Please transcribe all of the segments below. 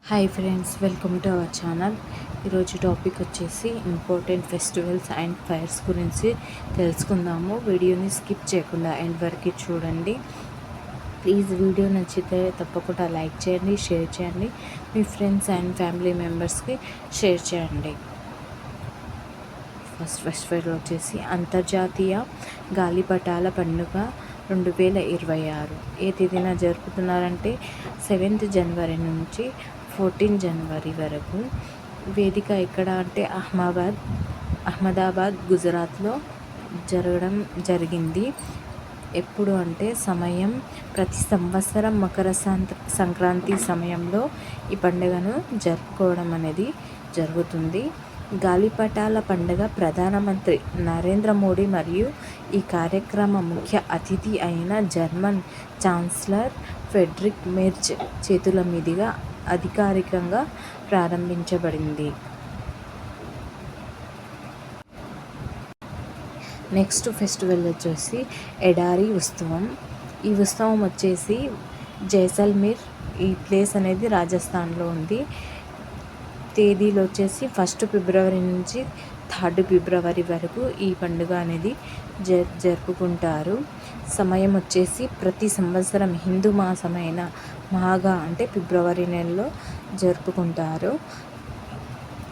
Hi friends, welcome to our channel. ఈరోజు topic వచ్చేసి important festivals and fires గురించి తెలుసుకుందాము. వీడియోని స్కిప్ చేయకుండా ఎండ్ వరకు చూడండి. ప్లీజ్ వీడియో నచ్చితే తప్పకుండా లైక్ చేయండి, షేర్ చేయండి, మీ ఫ్రెండ్స్ అండ్ ఫ్యామిలీ మెంబర్స్కి షేర్ చేయండి. ఫస్ట్ ఫెస్టివల్ వచ్చేసి అంతర్జాతీయ గాలిపటాల పండుగ 2026. ఏ తేదీన జరుపుతున్నారంటే 7th జనవరి నుంచి 14 జనవరి వరకు. వేదిక ఎక్కడ అంటే అహ్మదాబాద్ గుజరాత్లో జరగడం జరిగింది. ఎప్పుడు అంటే సమయం ప్రతి సంవత్సరం మకర సంక్రాంతి సమయంలో ఈ పండుగను జరుపుకోవడం అనేది జరుగుతుంది. గాలిపటాల పండుగ ప్రధానమంత్రి నరేంద్ర మోడీ మరియు ఈ కార్యక్రమ ముఖ్య అతిథి అయిన జర్మన్ ఛాన్సలర్ ఫ్రెడరిక్ మెర్జ్ చేతుల మీదుగా అధికారికంగా ప్రారంభించబడింది. నెక్స్ట్ ఫెస్టివల్ వచ్చేసి ఎడారి ఉత్సవం. ఈ ఉత్సవం వచ్చేసి జైసల్మేర్, ఈ ప్లేస్ అనేది రాజస్థాన్లో ఉంది. తేదీలు వచ్చేసి 1 ఫిబ్రవరి నుంచి 3 ఫిబ్రవరి వరకు ఈ పండుగ అనేది జరుపుకుంటారు. సమయం వచ్చేసి ప్రతి సంవత్సరం హిందూ మాసమైన మాఘ అంటే ఫిబ్రవరి నెలలో జరుపుకుంటారు.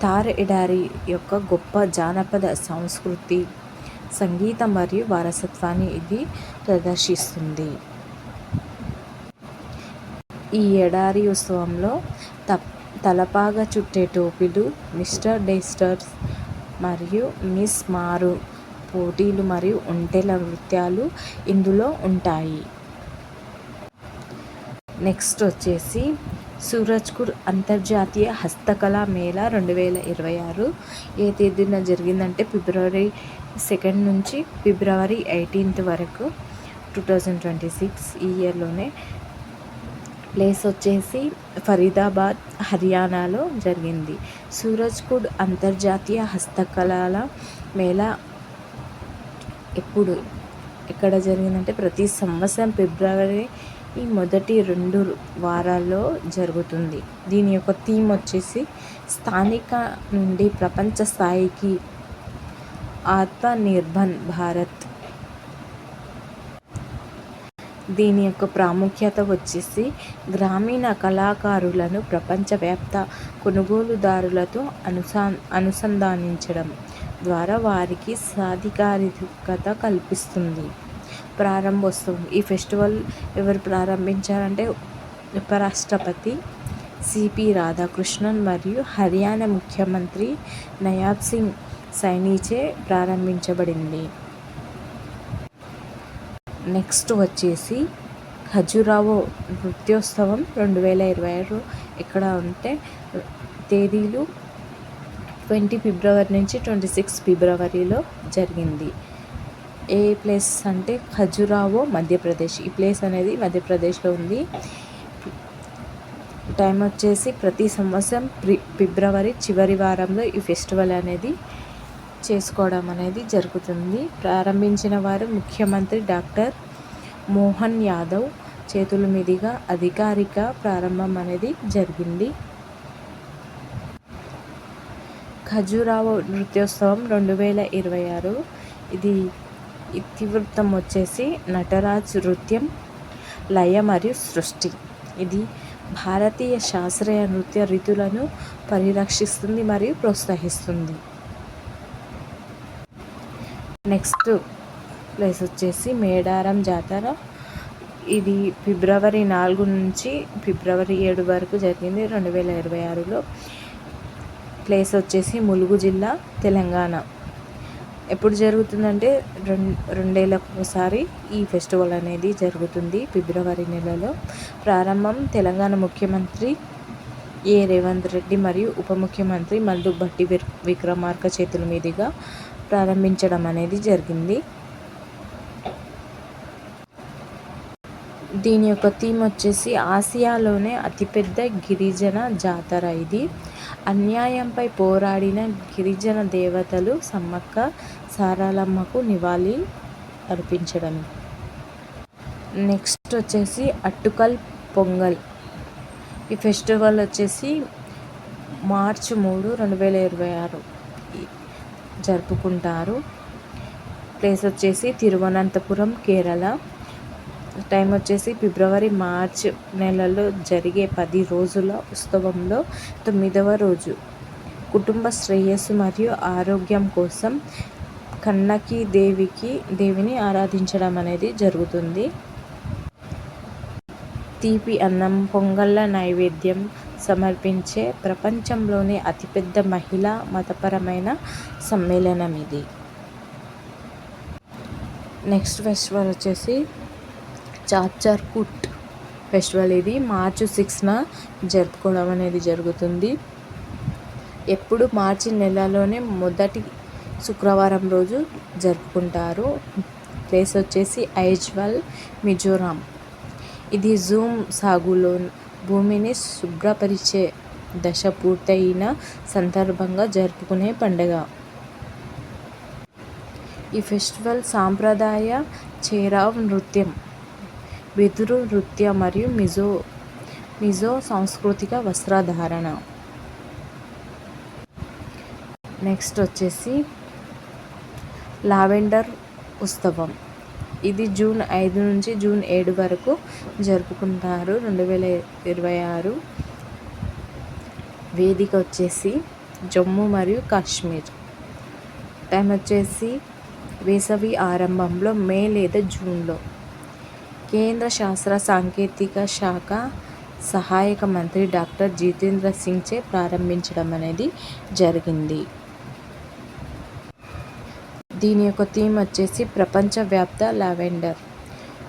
థార్ ఎడారి యొక్క గొప్ప జానపద సంస్కృతి, సంగీతం మరియు వారసత్వాన్ని ఇది ప్రదర్శిస్తుంది. ఈ ఎడారి ఉత్సవంలో తలపాగా చుట్టే టోపీలు, మిస్టర్ డేస్టర్స్ మరియు మిస్ మారు పోటీలు మరియు ఒంటెల నృత్యాలు ఇందులో ఉంటాయి. నెక్స్ట్ వచ్చేసి సూరజ్పూర్ అంతర్జాతీయ హస్తకళా మేళా 2026. ఏ తేదీన జరిగిందంటే ఫిబ్రవరి 2 నుంచి ఫిబ్రవరి 18 వరకు 2026. ఈ ఇయర్లోనే. ప్లేస్ వచ్చేసి ఫరీదాబాద్, హర్యానాలో జరిగింది. సూరజ్పూర్ అంతర్జాతీయ హస్తకళల మేళా ఎక్కడ జరిగిందంటే ప్రతి సంవత్సరం ఫిబ్రవరి మొదటి 2 వారాల్లో జరుగుతుంది. దీని యొక్క థీమ్ వచ్చేసి స్థానిక నుండి ప్రపంచ స్థాయికి ఆత్మనిర్భర్ భారత్. దీని యొక్క ప్రాముఖ్యత వచ్చేసి గ్రామీణ కళాకారులను ప్రపంచవ్యాప్త కొనుగోలుదారులతో అనుసంధానించడం ద్వారా వారికి సాధికారికత కల్పిస్తుంది. ప్రారంభోత్సవం. ఈ ఫెస్టివల్ ఎవరు ప్రారంభించారంటే ఉపరాష్ట్రపతి సిపి రాధాకృష్ణన్ మరియు హర్యానా ముఖ్యమంత్రి నయాబ్ సింగ్ సైనీచే ప్రారంభించబడింది. నెక్స్ట్ వచ్చేసి ఖజురాహో నృత్యోత్సవం 2026. ఎక్కడ ఉంటే తేదీలు 20 ఫిబ్రవరి నుంచి 26 ఫిబ్రవరిలో జరిగింది. ఏ ప్లేస్ అంటే ఖజురాహో, మధ్యప్రదేశ్. ఈ ప్లేస్ అనేది మధ్యప్రదేశ్లో ఉంది. టైం వచ్చేసి ప్రతి సంవత్సరం ఫిబ్రవరి చివరి వారంలో ఈ ఫెస్టివల్ అనేది చేసుకోవడం అనేది జరుగుతుంది. ప్రారంభించిన వారు ముఖ్యమంత్రి డాక్టర్ మోహన్ యాదవ్ చేతుల మీదుగా అధికారిక ప్రారంభం అనేది జరిగింది. ఖజురాహో నృత్యోత్సవం 2026. ఇది ఇతివృత్తం వచ్చేసి నటరాజ్ నృత్యం, లయ మరియు సృష్టి. ఇది భారతీయ శాస్త్రీయ నృత్య రీతులను పరిరక్షిస్తుంది మరియు ప్రోత్సహిస్తుంది. నెక్స్ట్ ప్లేస్ వచ్చేసి మేడారం జాతర. ఇది ఫిబ్రవరి 4 నుంచి ఫిబ్రవరి 7 వరకు జరిగింది 2026లో. ప్లేస్ వచ్చేసి ములుగు జిల్లా, తెలంగాణ. ఎప్పుడు జరుగుతుందంటే 2 ఏళ్ళకు ఒకసారి ఈ ఫెస్టివల్ అనేది జరుగుతుంది ఫిబ్రవరి నెలలో. ప్రారంభం తెలంగాణ ముఖ్యమంత్రి రేవంత్ రెడ్డి మరియు ఉప ముఖ్యమంత్రి మల్లు భట్టి విక్రమార్క చేతుల మీదుగా ప్రారంభించడం అనేది జరిగింది. దీని యొక్క థీమ్ వచ్చేసి ఆసియాలోనే అతిపెద్ద గిరిజన జాతర. ఇది అన్యాయంపై పోరాడిన గిరిజన దేవతలు సమ్మక్క సారలమ్మకు నివాళి అర్పించడం. నెక్స్ట్ వచ్చేసి అట్టుకల్ పొంగల్. ఈ ఫెస్టివల్ వచ్చేసి మార్చి 3, 2026 జరుపుకుంటారు. ప్లేస్ వచ్చేసి తిరువనంతపురం, కేరళ. టైం వచ్చేసి ఫిబ్రవరి, మార్చ్ నెలలో జరిగే 10 రోజుల ఉత్సవంలో 9వ రోజు. కుటుంబ శ్రేయస్సు మరియు ఆరోగ్యం కోసం కన్నకి దేవిని ఆరాధించడం అనేది జరుగుతుంది. తీపి అన్నం, పొంగళ్ళ నైవేద్యం సమర్పించే ప్రపంచంలోనే అతిపెద్ద మహిళా మతపరమైన సమ్మేళనం ఇది. నెక్స్ట్ ఫెస్టివల్ వచ్చేసి చాచర్ కుట్ ఫెస్టివల్. ఇది మార్చి 6న జరుపుకోవడం అనేది జరుగుతుంది. ఎప్పుడు మార్చి నెలలోనే మొదటి శుక్రవారం రోజు జరుపుకుంటారు. ప్లేస్ వచ్చేసి ఐజ్వాల్, మిజోరాం. ఇది జూమ్ సాగులో భూమిని శుభ్రపరిచే దశ పూర్తయిన సందర్భంగా జరుపుకునే పండుగ. ఈ ఫెస్టివల్ సాంప్రదాయ చేరావ్ నృత్యం, వెదురు నృత్యం మరియు మిజో సాంస్కృతిక వస్త్రధారణ. నెక్స్ట్ వచ్చేసి లావెండర్ ఉత్సవం. ఇది జూన్ 5 నుంచి జూన్ 7 వరకు జరుపుకుంటారు 2026. వేదిక వచ్చేసి జమ్మూ మరియు కాశ్మీర్. టైం వచ్చేసి వేసవి ఆరంభంలో మే లేదా జూన్లో. కేంద్ర శాస్త్ర సాంకేతిక శాఖ సహాయక మంత్రి డాక్టర్ జితేంద్ర సింగ్ చే ప్రారంభించడం అనేది జరిగింది. దీని యొక్క థీమ్ వచ్చేసి ప్రపంచవ్యాప్త లావెండర్.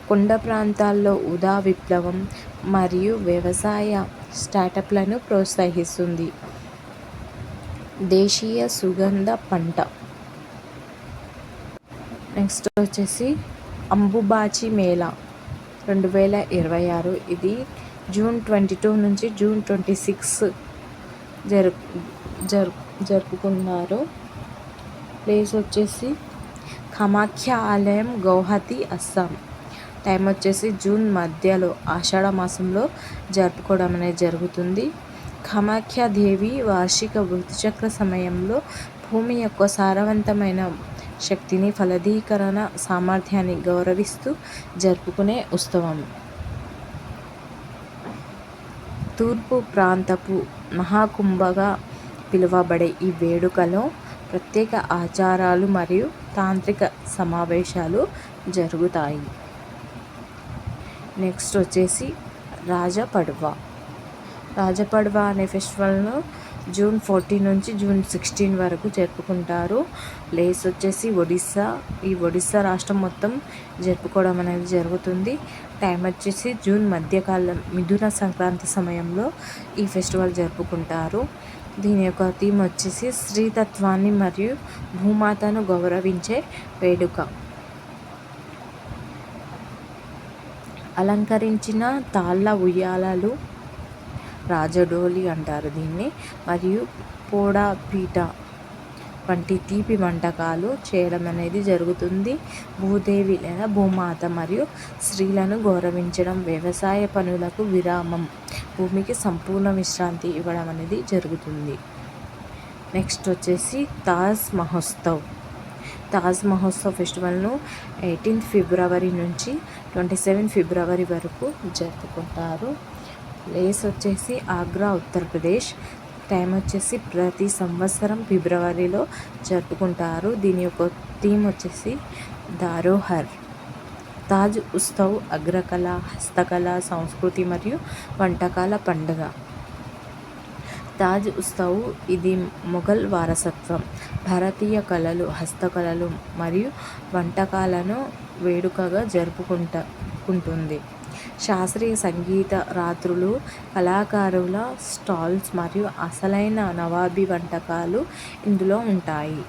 కొండ ప్రాంతాల్లో ఊదా విప్లవం మరియు వ్యవసాయ స్టార్టప్లను ప్రోత్సహిస్తుంది. దేశీయ సుగంధ పంట. నెక్స్ట్ వచ్చేసి అంబుబాచి మేళా 2026. ఇది జూన్ 22 నుంచి జూన్ 26 జరుపుకున్నారు. ప్లేస్ వచ్చేసి కామాఖ్య ఆలయం, గౌహతి, అస్సాం. టైం వచ్చేసి జూన్ మధ్యలో ఆషాఢ మాసంలో జరుపుకోవడం అనేది జరుగుతుంది. కామాఖ్య దేవి వార్షిక ఋతుచక్ర సమయంలో భూమి యొక్క సారవంతమైన శక్తిని, ఫలదీకరణ సామర్థ్యాన్ని గౌరవిస్తూ జరుపుకునే ఉత్సవం. తూర్పు ప్రాంతపు మహాకుంభగా పిలువబడే ఈ వేడుకలో ప్రత్యేక ఆచారాలు మరియు తాంత్రిక సమావేశాలు జరుగుతాయి. నెక్స్ట్ వచ్చేసి రాజపడ్వా అనే ఫెస్టివల్ను జూన్ 14 నుంచి జూన్ 16 వరకు జరుపుకుంటారు. ప్లేస్ వచ్చేసి ఒడిస్సా. ఈ ఒడిస్సా రాష్ట్రం మొత్తం జరుపుకోవడం అనేది జరుగుతుంది. టైం వచ్చేసి జూన్ మధ్యకాలం మిథున సంక్రాంతి సమయంలో ఈ ఫెస్టివల్ జరుపుకుంటారు. దీని యొక్క థీమ్ వచ్చేసి స్త్రీతత్వాన్ని మరియు భూమాతను గౌరవించే వేడుక. అలంకరించిన తాళ్ళ ఉయ్యాలలు, రాజడోలి అంటారు దీన్ని, మరియు పోడా పీట వంటి తీపి వంటకాలు చేయడం అనేది జరుగుతుంది. భూదేవి లేదా భూమాత మరియు స్త్రీలను గౌరవించడం, వ్యవసాయ పనులకు విరామం, భూమికి సంపూర్ణ విశ్రాంతి ఇవ్వడం అనేది జరుగుతుంది. నెక్స్ట్ వచ్చేసి తాజ్ మహోత్సవ్ ఫెస్టివల్ను 18 ఫిబ్రవరి నుంచి 27 ఫిబ్రవరి వరకు జరుపుకుంటారు. ప్లేస్ వచ్చేసి ఆగ్రా, ఉత్తరప్రదేశ్. టైం వచ్చేసి ప్రతి సంవత్సరం ఫిబ్రవరిలో జరుపుకుంటారు. దీని యొక్క థీమ్ వచ్చేసి ధరోహర్. తాజ్ ఉత్సవ్ అగ్రకళ, హస్తకళ, సంస్కృతి మరియు వంటకాల పండుగ. తాజ్ ఉత్సవ్ ఇది మొఘల్ వారసత్వం, భారతీయ కళలు, హస్తకళలు మరియు వంటకాలను వేడుకగా జరుపుకుంటుంది. శాస్త్రీయ సంగీత రాత్రులు, కళాకారుల స్టాల్స్ మరియు అసలైన నవాబీ వంటకాలు ఇందులో ఉంటాయి.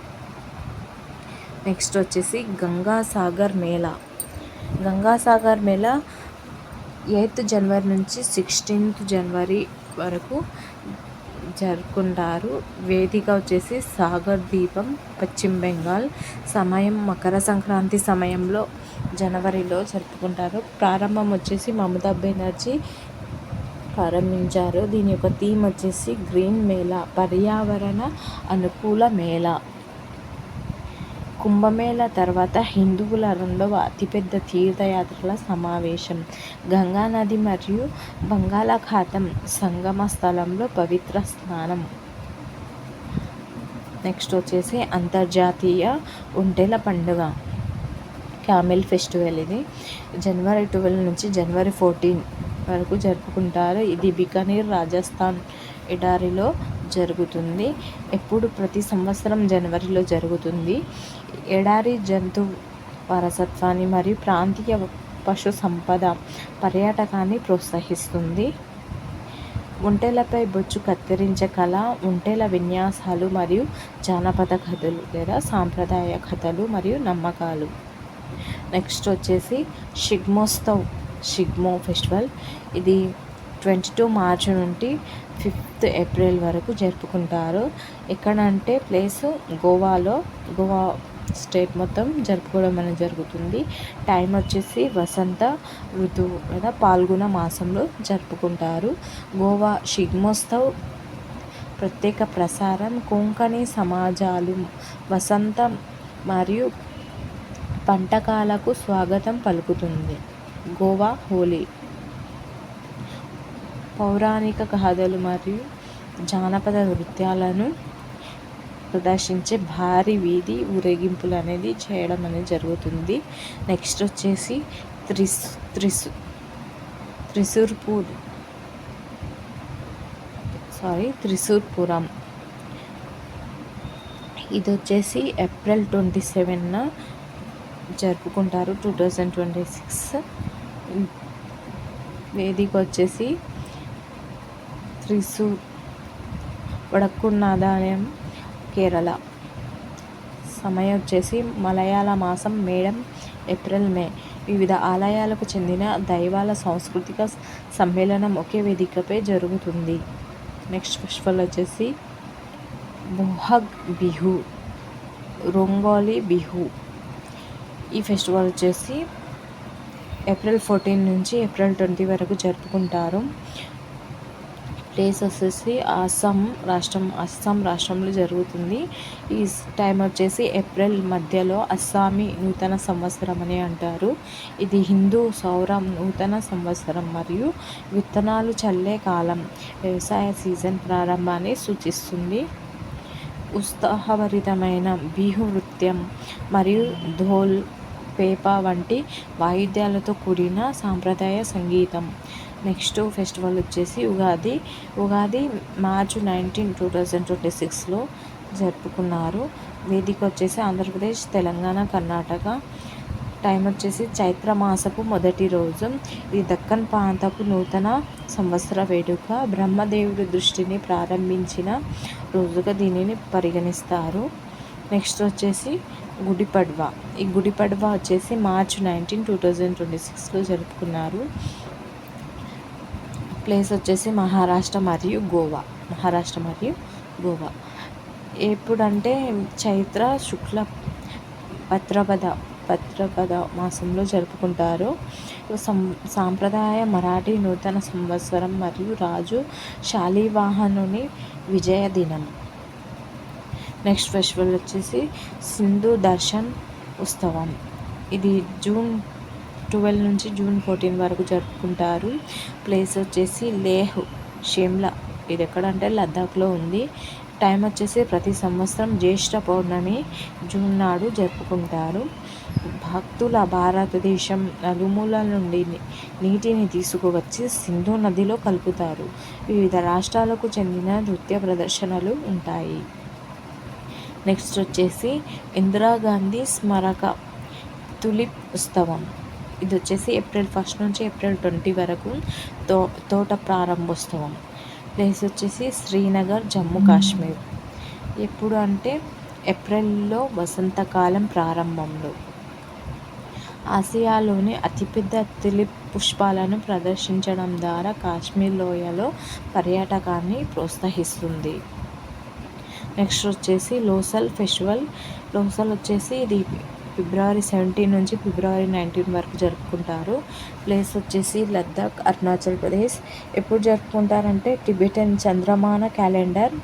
నెక్స్ట్ వచ్చేసి గంగాసాగర్ మేళా 8th జనవరి నుంచి 16th జనవరి వరకు జరుపుకుంటారు. వేదిక వచ్చేసి సాగర్ ద్వీపం, పశ్చిమ బెంగాల్. సమయం మకర సంక్రాంతి సమయంలో జనవరిలో జరుపుకుంటారు. ప్రారంభం వచ్చేసి మమతా బెనర్జీ ప్రారంభించారు. దీని యొక్క థీమ్ వచ్చేసి గ్రీన్ మేళా, పర్యావరణ అనుకూల మేళా. కుంభమేళా తర్వాత హిందువుల రెండవ అతిపెద్ద తీర్థయాత్రల సమావేశం. గంగా నది మరియు బంగాళాఖాతం సంగమ స్థలంలో పవిత్ర స్నానం. నెక్స్ట్ వచ్చేసి అంతర్జాతీయ ఒంటెల పండుగ, క్యామెల్ ఫెస్టివల్. ఇది జనవరి 12 నుంచి జనవరి 14 వరకు జరుపుకుంటారు. ఇది బికనీర్, రాజస్థాన్ ఎడారిలో జరుగుతుంది. ప్రతి సంవత్సరం జనవరిలో జరుగుతుంది. ఎడారి జంతు వారసత్వాన్ని మరియు ప్రాంతీయ పశు సంపద పర్యాటకాన్ని ప్రోత్సహిస్తుంది. ఒంటెలపై బొచ్చు కత్తిరించే కళ, ఒంటెల విన్యాసాలు మరియు జానపద కథలు లేదా సాంప్రదాయ కథలు మరియు నమ్మకాలు. నెక్స్ట్ వచ్చేసి షిగ్మో ఫెస్టివల్. ఇది 22 మార్చి నుండి 5 ఏప్రిల్ వరకు జరుపుకుంటారు. ఎక్కడంటే ప్లేస్ గోవా స్టేట్ మొత్తం జరుపుకోవడం అనేది జరుగుతుంది. టైం వచ్చేసి వసంత ఋతువు లేదా పాల్గొన మాసంలో జరుపుకుంటారు. గోవా షిగ్మోత్సవ్ ప్రత్యేక ప్రసారం, కొంకణి సమాజాలు వసంత మరియు పంటకాలకు స్వాగతం పలుకుతుంది. గోవా హోలీ పౌరాణిక గాథలు మరియు జానపద నృత్యాలను ప్రదర్శించే భారీ వీధి ఊరేగింపులు అనేది చేయడం అనేది జరుగుతుంది. నెక్స్ట్ వచ్చేసి త్రిశూర్పురం. ఇది వచ్చేసి ఏప్రిల్ 27న జరుపుకుంటారు, 2026. వేదిక వచ్చేసి త్రిశూర్, వడక్కున్నాదాలయం, కేరళ. సమయం వచ్చేసి మలయాళ మాసం మేడం, ఏప్రిల్ మే. వివిధ ఆలయాలకు చెందిన దైవాల సాంస్కృతిక సమ్మేళనం ఒకే వేదికపై జరుగుతుంది. నెక్స్ట్ ఫెస్టివల్ వచ్చేసి బొహగ్ బిహు, రొంగోలి బిహు. ఈ ఫెస్టివల్ వచ్చేసి ఏప్రిల్ 14 నుంచి ఏప్రిల్ 20 వరకు జరుపుకుంటారు. ప్లేస్ వచ్చేసి అస్సాం రాష్ట్రంలో జరుగుతుంది. ఈ టైం వచ్చేసి ఏప్రిల్ మధ్యలో అస్సామీ నూతన సంవత్సరం అని అంటారు. ఇది హిందూ సౌర నూతన సంవత్సరం మరియు విత్తనాలు చల్లే కాలం, వ్యవసాయ సీజన్ ప్రారంభాన్ని సూచిస్తుంది. ఉత్సాహభరితమైన బిహు నృత్యం మరియు ధోల్, పేపా వంటి వాయిద్యాలతో కూడిన సాంప్రదాయ సంగీతం. నెక్స్ట్ ఫెస్టివల్ వచ్చేసి ఉగాది మార్చి 19, 2026లో జరుపుకున్నారు. వేదిక వచ్చేసి ఆంధ్రప్రదేశ్, తెలంగాణ, కర్ణాటక. టైం వచ్చేసి చైత్రమాసపు మొదటి రోజు. ఇది దక్కన్ ప్రాంతపు నూతన సంవత్సర వేడుక. బ్రహ్మదేవుడి దృష్టిని ప్రారంభించిన రోజుగా దీనిని పరిగణిస్తారు. నెక్స్ట్ వచ్చేసి గుడిపడ్వా. ఈ గుడిపడ్వా వచ్చేసి మార్చి 19, 2026లో జరుపుకున్నారు. ప్లేస్ వచ్చేసి మహారాష్ట్ర మరియు గోవా. ఎప్పుడంటే చైత్ర శుక్ల భద్రపద మాసంలో జరుపుకుంటారు. సాంప్రదాయ మరాఠీ నూతన సంవత్సరం మరియు రాజు శాలివాహనుని విజయ దినం. నెక్స్ట్ ఫెస్టివల్ వచ్చేసి సింధు దర్శన్ ఉత్సవం. ఇది జూన్ 12 నుంచి జూన్ 14 వరకు జరుపుకుంటారు. ప్లేస్ వచ్చేసి లేహ్, షిమ్లా. ఇది ఎక్కడంటే లద్దాఖ్లో ఉంది. టైం వచ్చేసి ప్రతి సంవత్సరం జ్యేష్ఠ పౌర్ణమి జూన్ నాడు జరుపుకుంటారు. భక్తుల భారతదేశం నలుమూలల నుండి నీటిని తీసుకువచ్చి సింధు నదిలో కలుపుతారు. వివిధ రాష్ట్రాలకు చెందిన నృత్య ప్రదర్శనలు ఉంటాయి. నెక్స్ట్ వచ్చేసి ఇందిరాగాంధీ స్మారక తులిప్ ఉత్సవం. ఇది వచ్చేసి ఏప్రిల్ 1 నుంచి ఏప్రిల్ 20 వరకు తోట ప్రారంభోత్సవం. ప్లేస్ వచ్చేసి శ్రీనగర్, జమ్మూ కాశ్మీర్. ఎప్పుడు అంటే ఏప్రిల్లో వసంతకాలం ప్రారంభంలో. ఆసియాలోని అతిపెద్ద తులిప్ పుష్పాలను ప్రదర్శించడం ద్వారా కాశ్మీర్ లోయలో పర్యాటకాన్ని ప్రోత్సహిస్తుంది. నెక్స్ట్ వచ్చేసి లోసల్ ఫెస్టివల్. లోసల్ వచ్చేసి ఇది ఫిబ్రవరి 17 నుంచి ఫిబ్రవరి 19 వరకు జరుపుకుంటారు. ప్లేస్ వచ్చేసి లద్దాఖ్, అరుణాచల్ ప్రదేశ్. ఎప్పుడు జరుపుకుంటారంటే టిబెటన్ చంద్రమాన క్యాలెండర్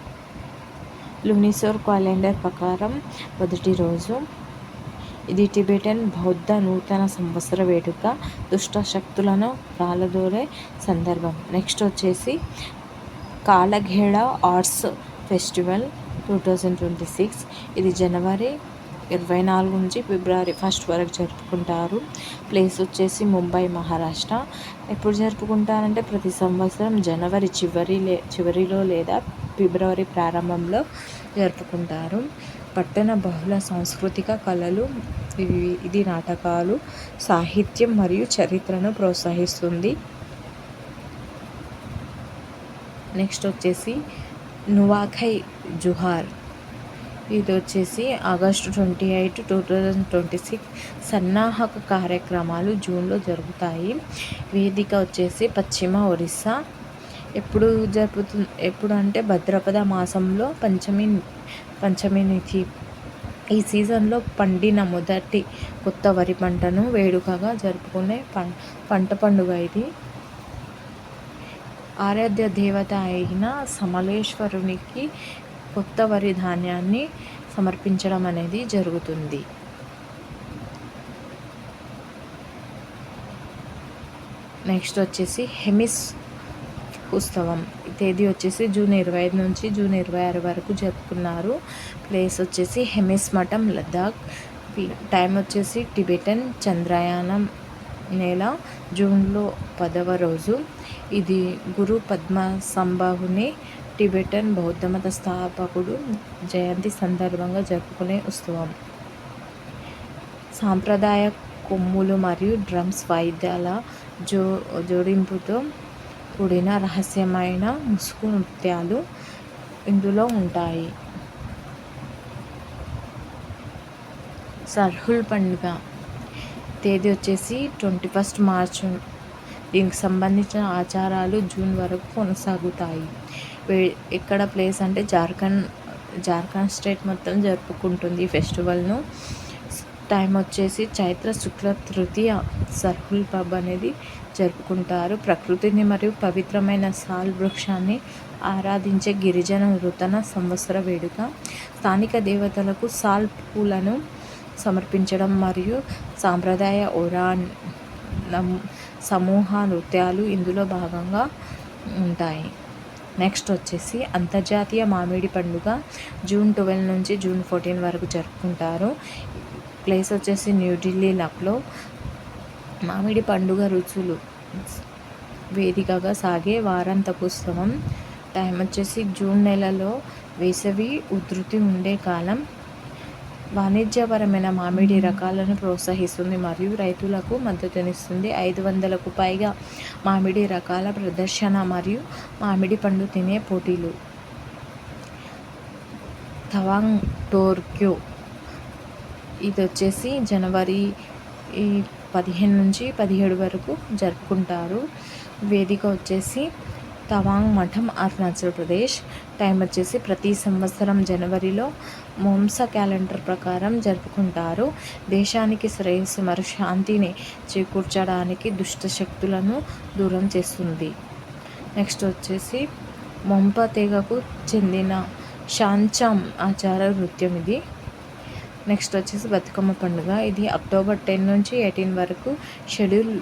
లూనిసోర్ క్యాలెండర్ ప్రకారం మొదటి రోజు. ఇది టిబెటన్ బౌద్ధ నూతన సంవత్సర వేడుక, దుష్ట శక్తులను పారదోలే సందర్భం. నెక్స్ట్ వచ్చేసి కాలఘేడ ఆర్ట్స్ ఫెస్టివల్ 2026. ఇది జనవరి 24 నుంచి ఫిబ్రవరి 1 వరకు జరుపుకుంటారు. ప్లేస్ వచ్చేసి ముంబై, మహారాష్ట్ర. ఎప్పుడు జరుపుకుంటారంటే ప్రతి సంవత్సరం జనవరి చివరిలో లేదా ఫిబ్రవరి ప్రారంభంలో జరుపుకుంటారు. పట్టణ బహుళ సాంస్కృతిక కళలు, ఇది నాటకాలు, సాహిత్యం మరియు చరిత్రను ప్రోత్సహిస్తుంది. నెక్స్ట్ వచ్చేసి నువాఖై జుహార్. ఇది వచ్చేసి ఆగస్టు 28, 2026. సన్నాహక కార్యక్రమాలు జూన్లో జరుగుతాయి. వేదిక వచ్చేసి పశ్చిమ ఒరిస్సా. ఎప్పుడు అంటే భద్రపద మాసంలో పంచమి తిథి. ఈ సీజన్లో పండిన మొదటి కొత్త వరి పంటను వేడుకగా జరుపుకునే పంట పండుగ ఇది. ఆరాధ్య దేవత అయిన సమలేశ్వరునికి కొత్త వరి ధాన్యాన్ని సమర్పించడం అనేది జరుగుతుంది. నెక్స్ట్ వచ్చేసి హెమిస్ ఉత్సవం. తేదీ వచ్చేసి జూన్ 25 నుంచి జూన్ 26 వరకు జరుపుకున్నారు. ప్లేస్ వచ్చేసి హెమిస్ మఠం, లద్దాఖ్. టైం వచ్చేసి టిబెటన్ చంద్రయానం నెల జూన్లో 10వ రోజు. ఇది గురు పద్మ సంభావుని టిబెటన్ బౌద్ధమత స్థాపకుడు జయంతి సందర్భంగా జరుపుకునే ఉత్సవం. సాంప్రదాయ కొమ్ములు మరియు డ్రమ్స్ వాయిద్యాల జోడింపుతో కూడిన రహస్యమైన ముసుగు నృత్యాలు ఇందులో ఉంటాయి. సర్హుల్ పండుగ. తేదీ వచ్చేసి 21 మార్చ్. దీనికి సంబంధించిన ఆచారాలు జూన్ వరకు కొనసాగుతాయి. ఎక్కడ ప్లేస్ అంటే జార్ఖండ్ స్టేట్ మొత్తం జరుపుకుంటుంది ఈ ఫెస్టివల్ను. టైం వచ్చేసి చైత్ర శుక్ల తృతీయ. సర్హుల్ పబ్ అనేది జరుపుకుంటారు. ప్రకృతిని మరియు పవిత్రమైన సాల్ వృక్షాన్ని ఆరాధించే గిరిజన నూతన సంవత్సర వేడుక. స్థానిక దేవతలకు సాల్ పూలను సమర్పించడం మరియు సాంప్రదాయ ఒరాన్ సమూహ నృత్యాలు ఇందులో భాగంగా ఉంటాయి. నెక్స్ట్ వచ్చేసి అంతర్జాతీయ మామిడి పండుగ జూన్ 12 నుంచి జూన్ 14 వరకు జరుపుకుంటారు. ప్లేస్ వచ్చేసి న్యూఢిల్లీ, లక్నో. మామిడి పండుగ రుచులు వేదికగా సాగే వారాంతపు ఉత్సవం. టైం వచ్చేసి జూన్ నెలలో వేసవి ఉధృతి ఉండే కాలం. వాణిజ్యపరమైన మామిడి రకాలను ప్రోత్సహిస్తుంది మరియు రైతులకు మద్దతునిస్తుంది. 500కు పైగా మామిడి రకాల ప్రదర్శన మరియు మామిడి పండు తినే పోటీలు. తవాంగ్ టోర్క్యో. ఇది వచ్చేసి జనవరి 15 నుంచి 17 వరకు జరుపుకుంటారు. వేదిక వచ్చేసి తవాంగ్ మఠం, అరుణాచల్ ప్రదేశ్. టైం వచ్చేసి ప్రతి సంవత్సరం జనవరిలో మోంస క్యాలెండర్ ప్రకారం జరుపుకుంటారు. దేశానికి శ్రేయస్సు మరియు శాంతిని చేకూర్చడానికి దుష్ట శక్తులను దూరం చేస్తుంది. నెక్స్ట్ వచ్చేసి మొంప తెగకు చెందిన షాంచామ్ ఆచార నృత్యం ఇది. నెక్స్ట్ వచ్చేసి బతుకమ్మ పండుగ. ఇది అక్టోబర్ 10 నుంచి 18 వరకు షెడ్యూల్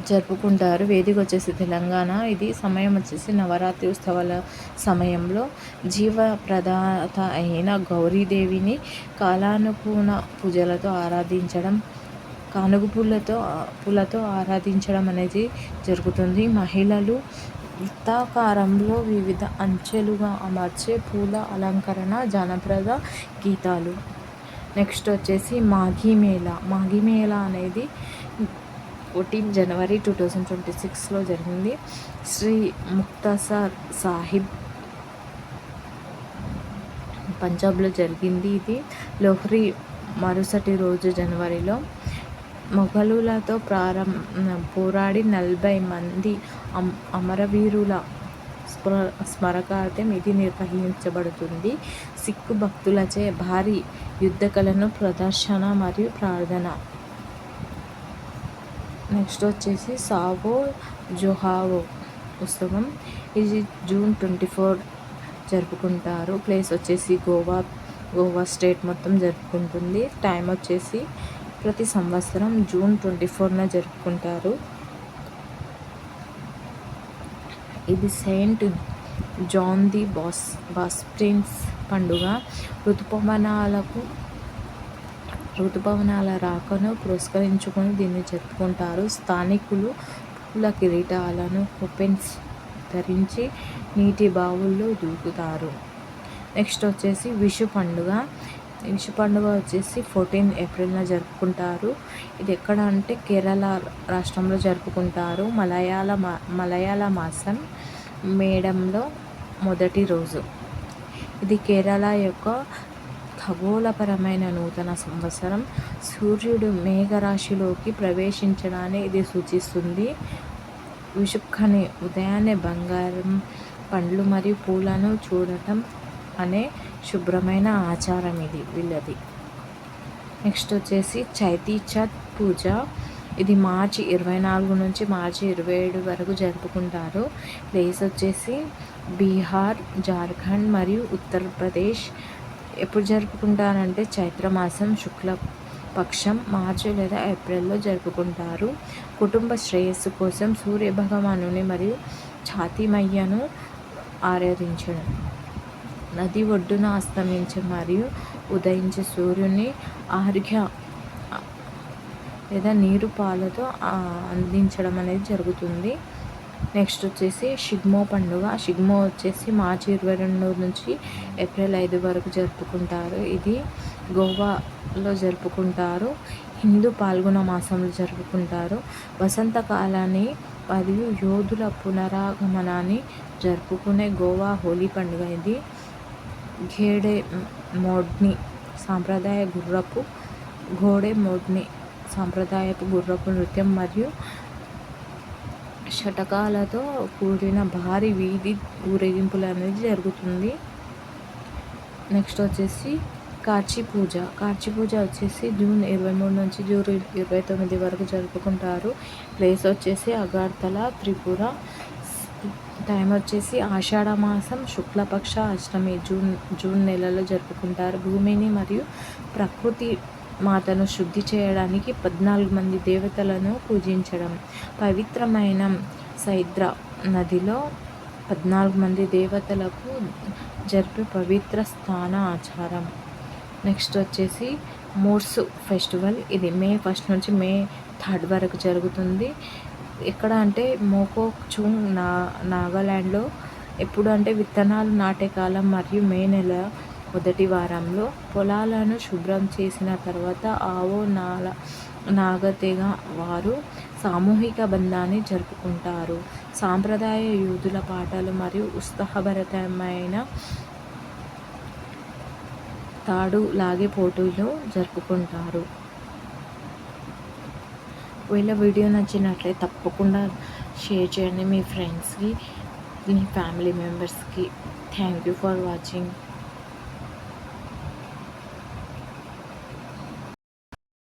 జరుపుకుంటారు. వేదిక వచ్చేసి తెలంగాణ. ఇది సమయం వచ్చేసి నవరాత్రి ఉత్సవాల సమయంలో జీవప్రదాత అయిన గౌరీదేవిని కాలానుగుణ పూజలతో ఆరాధించడం, కానుగు పూలతో ఆరాధించడం అనేది జరుగుతుంది. మహిళలు వృత్తాకారంలో వివిధ అంచెలుగా అమర్చే పూల అలంకరణ, జానపద గీతాలు. నెక్స్ట్ వచ్చేసి మాఘీ మేళా అనేది 14 జనవరి 2026లో జరిగింది. శ్రీ ముక్తసర్ సాహిబ్ పంజాబ్లో జరిగింది. ఇది లోహ్రీ మరుసటి రోజు జనవరిలో. మొఘలులతో పోరాడి 40 మంది అమరవీరుల స్మరకార్థం ఇది నిర్వహించబడుతుంది. సిక్కు భక్తులచే భారీ యుద్ధ కళను ప్రదర్శన మరియు ప్రార్థన. నెక్స్ట్ వచ్చేసి సావో జోహావో ఉత్సవం. ఇది జూన్ 24 జరుపుకుంటారు. ప్లేస్ వచ్చేసి గోవా స్టేట్ మొత్తం జరుపుకుంటుంది. టైం వచ్చేసి ప్రతి సంవత్సరం జూన్ 24న జరుపుకుంటారు. ఇది సెయింట్ జాన్ ది బాప్టిస్ట్ పండుగ. ఋతుపవనాల రాకను పురస్కరించుకొని దీన్ని జరుపుకుంటారు. స్థానికులు పూల కిరీటాలను కూపెన్స్ ధరించి నీటి బావుల్లో దూకుతారు. నెక్స్ట్ వచ్చేసి విషు పండుగ. విషు పండుగ వచ్చేసి 14 ఏప్రిల్న జరుపుకుంటారు. ఇది ఎక్కడ అంటే కేరళ రాష్ట్రంలో జరుపుకుంటారు. మలయాళ మాసం మేడంలో మొదటి రోజు. ఇది కేరళ యొక్క ఖగోళపరమైన నూతన సంవత్సరం. సూర్యుడు మేఘరాశిలోకి ప్రవేశించడాన్ని ఇది సూచిస్తుంది. విషుక్కని ఉదయాన్నే బంగారం, పండ్లు మరియు పూలను చూడటం అనే శుభ్రమైన ఆచారం ఇది వీళ్ళది. నెక్స్ట్ వచ్చేసి చైతీ చత్ పూజ. ఇది మార్చి 24 నుంచి మార్చి 27 వరకు జరుపుకుంటారు. ప్లేస్ వచ్చేసి బీహార్, జార్ఖండ్ మరియు ఉత్తరప్రదేశ్. ఎప్పుడు జరుపుకుంటారంటే చైత్రమాసం శుక్లపక్షం మార్చి లేదా ఏప్రిల్లో జరుపుకుంటారు. కుటుంబ శ్రేయస్సు కోసం సూర్య భగవానుని మరియు ఛాతీమయ్యను ఆరాధించడం. నది ఒడ్డున అస్తమించే మరియు ఉదయించే సూర్యుని ఆర్ఘ్య లేదా నీరు పాలతో అందించడం అనేది జరుగుతుంది. నెక్స్ట్ వచ్చేసి షిగ్మో పండుగ. షిగ్మో వచ్చేసి మార్చి 22 నుంచి ఏప్రిల్ 5 వరకు జరుపుకుంటారు. ఇది గోవాలో జరుపుకుంటారు. హిందూ పాల్గొన మాసంలో జరుపుకుంటారు. వసంతకాలాన్ని మరియు యోధుల పునరాగమనాన్ని జరుపుకునే గోవా హోలీ పండుగ ఇది. ఘోడే మోడ్ని సాంప్రదాయపు గుర్రపు నృత్యం మరియు షటకాలతో కూడిన భారీ వీధి ఊరేగింపులు అనేది జరుగుతుంది. నెక్స్ట్ వచ్చేసి కార్చి పూజ వచ్చేసి జూన్ 23 నుంచి జూన్ 29 వరకు జరుపుకుంటారు. ప్లేస్ వచ్చేసి అగర్తల, త్రిపుర. టైం వచ్చేసి ఆషాఢ మాసం శుక్లపక్ష అష్టమి జూన్ నెలలో జరుపుకుంటారు. భూమిని మరియు ప్రకృతి మాతను శుద్ధి చేయడానికి 14 మంది దేవతలను పూజించడం. పవిత్రమైన సైద్రా నదిలో 14 మంది దేవతలకు జరిపే పవిత్ర స్నాన ఆచారం. నెక్స్ట్ వచ్చేసి మోర్సు ఫెస్టివల్. ఇది మే 1 నుంచి మే 3 వరకు జరుగుతుంది. ఎక్కడ అంటే మోకోక్చుంగ్ నాగాలాండ్లో. ఎప్పుడు అంటే విత్తనాలు నాటే కాలం మరియు మే నెల మొదటి వారంలో. పొలాలను శుభ్రం చేసిన తర్వాత ఆవో నాగతెగ వారు సామూహిక బంధాన్ని జరుపుకుంటారు. సాంప్రదాయ యూదుల పాటలు మరియు ఉత్సాహభరితమైన తాడు లాగే పోటీలు జరుపుకుంటారు. ఒకవేళ వీడియో నచ్చినట్లయితే తప్పకుండా షేర్ చేయండి మీ ఫ్రెండ్స్కి, మీ ఫ్యామిలీ మెంబర్స్కి. Thank you for watching.